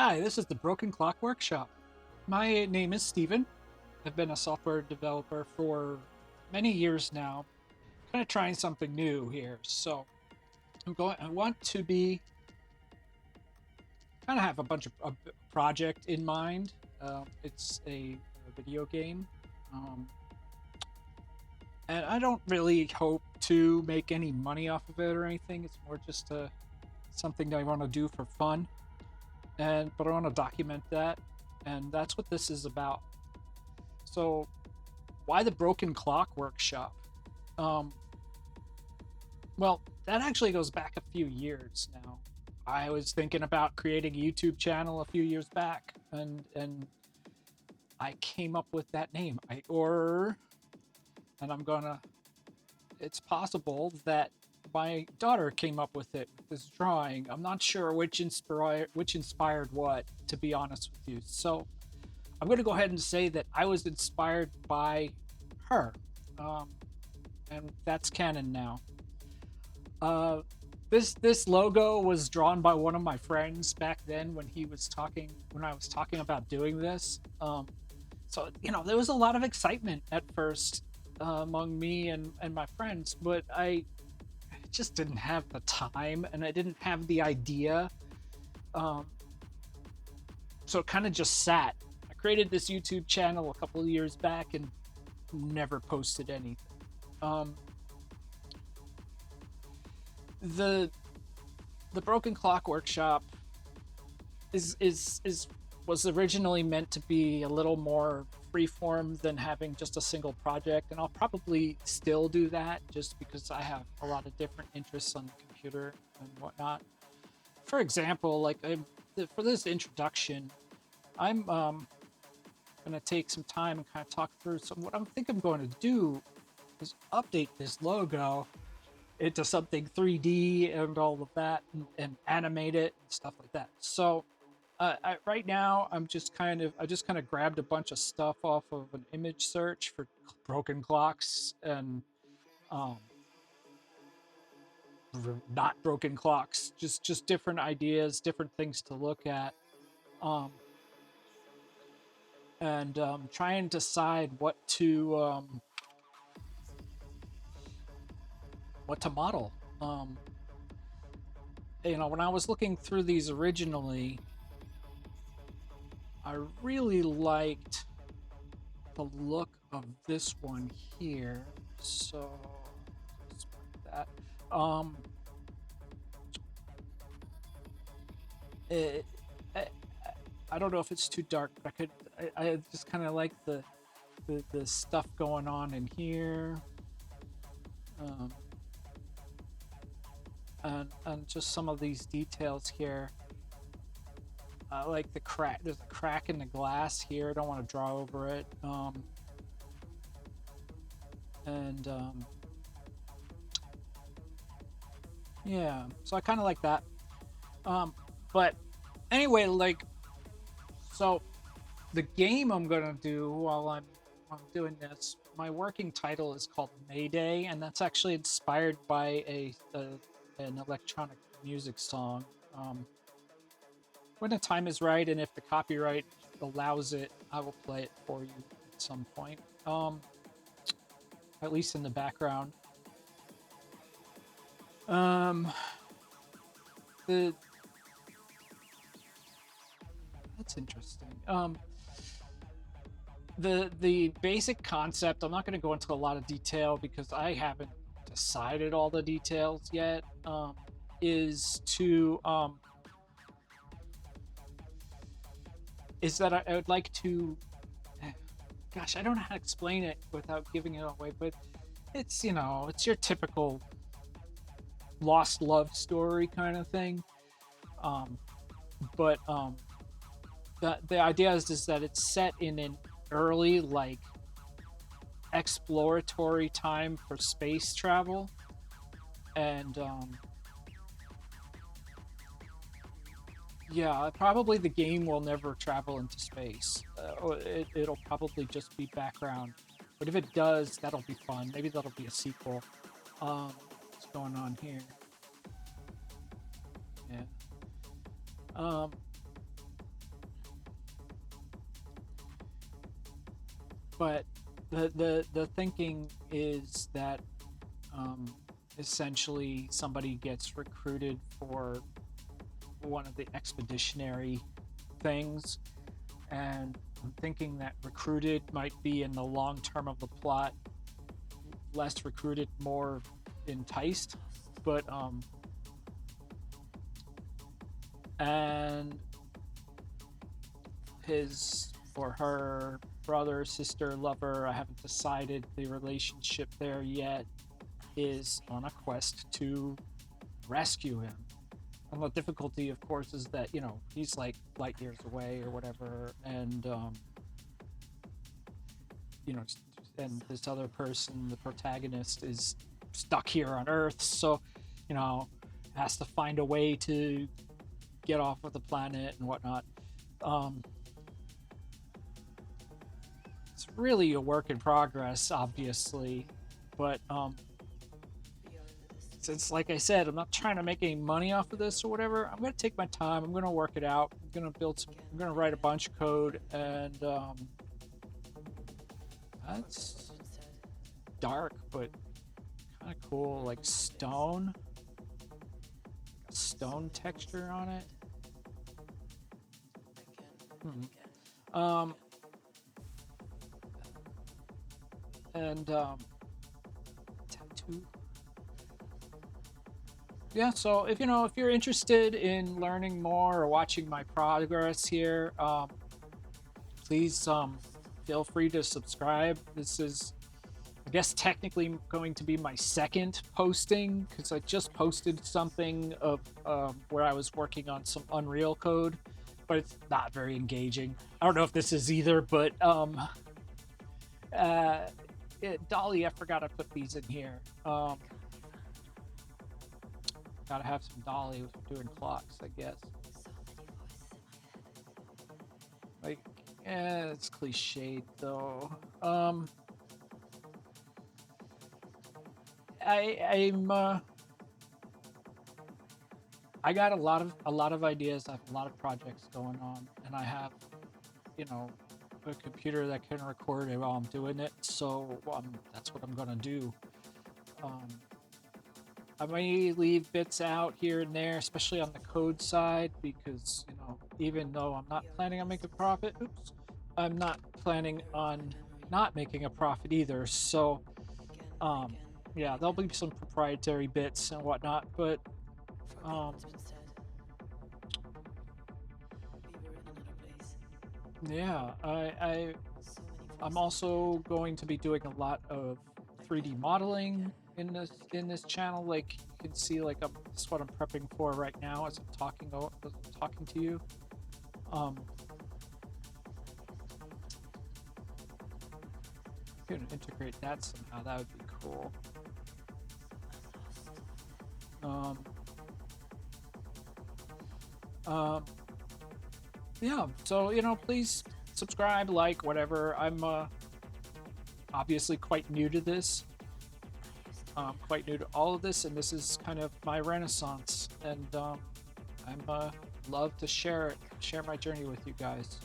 Hi, this is the Broken Clock Workshop. My name is Steven. I've been a software developer for many years now. Kind of trying something new here. So I want to be kind of have a project in mind. It's a video game. Um, and I don't really hope to make any money off of it or anything. It's more just something that I want to do for fun. But I want to document that. And that's what this is about. So why the Broken Clock Workshop? Um, well, that actually goes back a few years now. I was thinking about creating a YouTube channel a few years back, and I came up with that name. And I'm gonna. It's possible that my daughter came up with it with this drawing. I'm not sure which inspired what, to be honest with you. So I'm gonna go ahead and say that I was inspired by her. Um, and that's canon now. Uh, this logo was drawn by one of my friends back then when I was talking about doing this. So there was a lot of excitement at first among me and my friends, but I just didn't have the time and I didn't have the idea. Um, so it kind of just sat. I created this YouTube channel a couple of years back and never posted anything. Um, the the Broken Clock Workshop is was originally meant to be a little more freeform than having just a single project, and I'll probably still do that just because I have a lot of different interests on the computer and whatnot. For example, for this introduction, I'm gonna take some time and kind of talk through some what I think I'm going to do is update this logo into something 3D and all of that, and animate it and stuff like that. So right now, I just kind of grabbed a bunch of stuff off of an image search for broken clocks and um, not broken clocks, just different ideas, different things to look at, um, and try and decide what to model. When I was looking through these originally, I really liked the look of this one here. So let's put that. Um, it, I, I don't know if it's too dark, but I just kind of like the stuff going on in here, um, and just some of these details here. I like the crack. There's a crack in the glass here. I don't want to draw over it. And Yeah, so I kind of like that. But anyway, so the game I'm gonna do while I'm doing this, my working title is called Mayday, and that's actually inspired by an electronic music song. Um, when the time is right, and if the copyright allows it, I will play it for you at some point. At least in the background. Um, the That's interesting. The basic concept, I'm not going to go into a lot of detail because I haven't decided all the details yet. Is to is that I would like to, gosh, I don't know how to explain it without giving it away, but it's your typical lost love story kind of thing. Um, but the idea is that it's set in an early, like, exploratory time for space travel, and yeah, probably the game will never travel into space. It'll probably just be background, but if it does, that'll be fun. Maybe that'll be a sequel. What's going on here? Yeah. um But the thinking is that um, essentially somebody gets recruited for one of the expeditionary things, and I'm thinking that recruited might be in the long term of the plot, less recruited, more enticed. But and his or her brother, sister, lover, I haven't decided the relationship there yet, is on a quest to rescue him. And the difficulty, of course, is that, he's like light years away or whatever, and you know, and this other person, the protagonist, is stuck here on Earth, so has to find a way to get off of the planet and whatnot. It's really a work in progress, obviously, but since, like I said, I'm not trying to make any money off of this or whatever, I'm gonna take my time. I'm gonna work it out. I'm gonna write a bunch of code, and that's dark but kind of cool, like stone texture on it. And tattoo. Yeah, so if you're interested in learning more or watching my progress here, please feel free to subscribe. This is, I guess, technically going to be my second posting, because I just posted something of where I was working on some Unreal code, but it's not very engaging. I don't know if this is either, but Dolly, I forgot to put these in here. Gotta have some Dolly doing clocks, I guess. Like, it's cliched though. I got a lot of ideas. I have a lot of projects going on, and I have, a computer that can record it while I'm doing it. So that's what I'm gonna do. I may leave bits out here and there, especially on the code side, because even though I'm not planning on making a profit, I'm not planning on not making a profit either. So, yeah, there'll be some proprietary bits and whatnot, but yeah, I'm also going to be doing a lot of 3D modeling in this channel. Like, you can see, like, this is what I'm prepping for right now as I'm talking to you. If you can integrate that somehow, that would be cool. Yeah, so please subscribe, like, whatever. I'm obviously quite new to this, quite new to all of this, and this is kind of my renaissance, and I'm love to share my journey with you guys.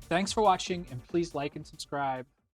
Thanks for watching, and please like and subscribe.